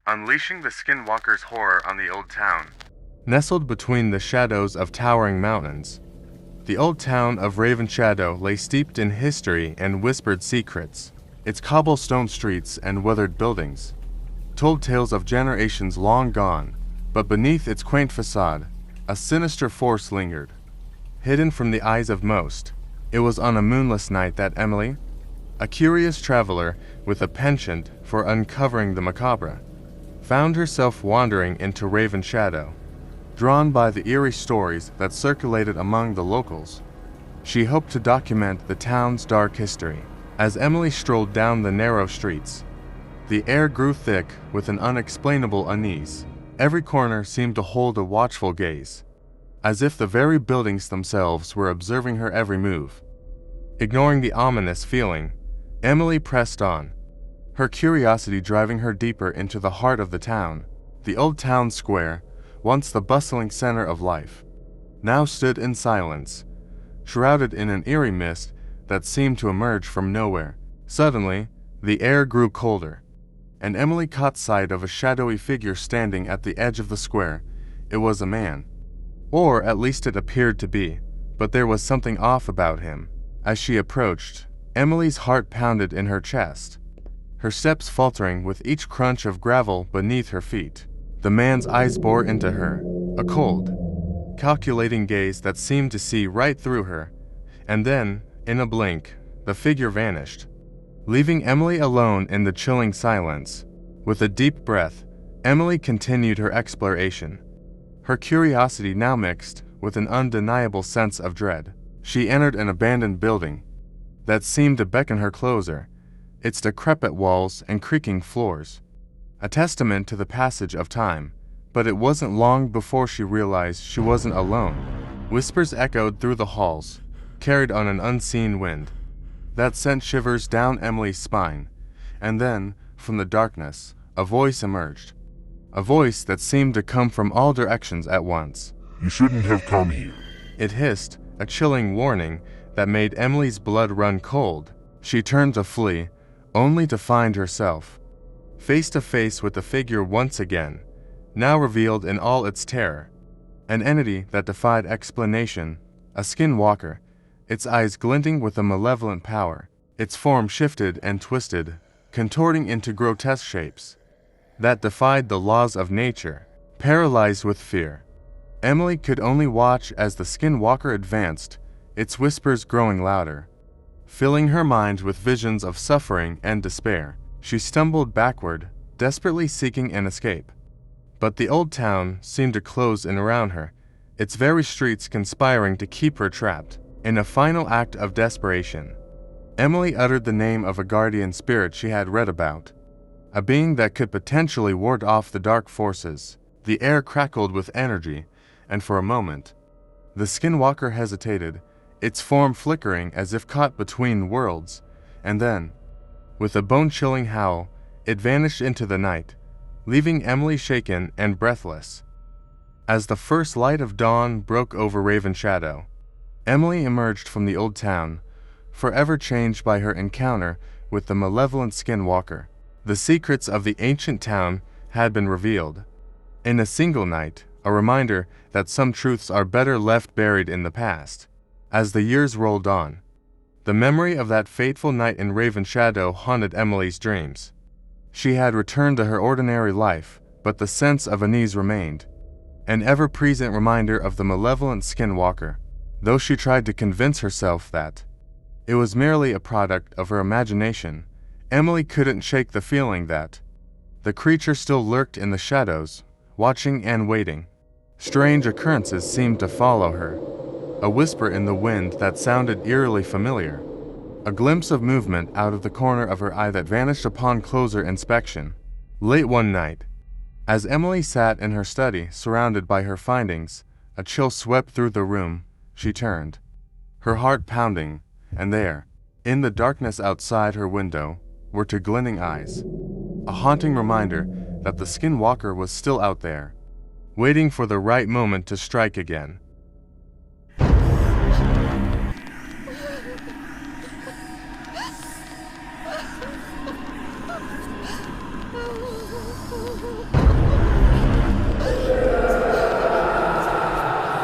unleashing the Skinwalker's horror on the old town. Nestled between the shadows of towering mountains, the old town of Raven Shadow lay steeped in history and whispered secrets. Its cobblestone streets and weathered buildings told tales of generations long gone, but beneath its quaint facade, a sinister force lingered. Hidden from the eyes of most, it was on a moonless night that Emily, a curious traveler with a penchant for uncovering the macabre, found herself wandering into Raven Shadow. Drawn by the eerie stories that circulated among the locals, she hoped to document the town's dark history. As Emily strolled down the narrow streets, the air grew thick with an unexplainable unease. Every corner seemed to hold a watchful gaze, as if the very buildings themselves were observing her every move. Ignoring the ominous feeling, Emily pressed on, her curiosity driving her deeper into the heart of the town. The old town square, once the bustling center of life, now stood in silence, shrouded in an eerie mist that seemed to emerge from nowhere. Suddenly, the air grew colder, and Emily caught sight of a shadowy figure standing at the edge of the square. It was a man, or at least it appeared to be, but there was something off about him. As she approached, Emily's heart pounded in her chest, her steps faltering with each crunch of gravel beneath her feet. The man's eyes bore into her, a cold, calculating gaze that seemed to see right through her, and then, in a blink, the figure vanished, leaving Emily alone in the chilling silence. With a deep breath, Emily continued her exploration, her curiosity now mixed with an undeniable sense of dread. She entered an abandoned building that seemed to beckon her closer, its decrepit walls and creaking floors a testament to the passage of time. But it wasn't long before she realized she wasn't alone. Whispers echoed through the halls, carried on an unseen wind that sent shivers down Emily's spine. And then, from the darkness, a voice emerged, a voice that seemed to come from all directions at once. "You shouldn't have come here." It hissed, a chilling warning that made Emily's blood run cold. She turned to flee, only to find herself face to face with the figure once again, now revealed in all its terror. An entity that defied explanation, a Skinwalker, its eyes glinting with a malevolent power. Its form shifted and twisted, contorting into grotesque shapes that defied the laws of nature. Paralyzed with fear, Emily could only watch as the Skinwalker advanced, its whispers growing louder, filling her mind with visions of suffering and despair. She stumbled backward, desperately seeking an escape. But the old town seemed to close in around her, its very streets conspiring to keep her trapped. In a final act of desperation, Emily uttered the name of a guardian spirit she had read about, a being that could potentially ward off the dark forces. The air crackled with energy, and for a moment, the Skinwalker hesitated, its form flickering as if caught between worlds, and then, with a bone-chilling howl, it vanished into the night, leaving Emily shaken and breathless. As the first light of dawn broke over Raven Shadow, Emily emerged from the old town, forever changed by her encounter with the malevolent Skinwalker. The secrets of the ancient town had been revealed. In a single night, a reminder that some truths are better left buried in the past. As the years rolled on, the memory of that fateful night in Raven Shadow haunted Emily's dreams. She had returned to her ordinary life, but the sense of unease remained, an ever-present reminder of the malevolent Skinwalker. Though she tried to convince herself that it was merely a product of her imagination, Emily couldn't shake the feeling that the creature still lurked in the shadows, watching and waiting. Strange occurrences seemed to follow her. A whisper in the wind that sounded eerily familiar, a glimpse of movement out of the corner of her eye that vanished upon closer inspection. Late one night, as Emily sat in her study surrounded by her findings, a chill swept through the room. She turned, her heart pounding, and there, in the darkness outside her window, were two glinting eyes, a haunting reminder that the Skinwalker was still out there, waiting for the right moment to strike again.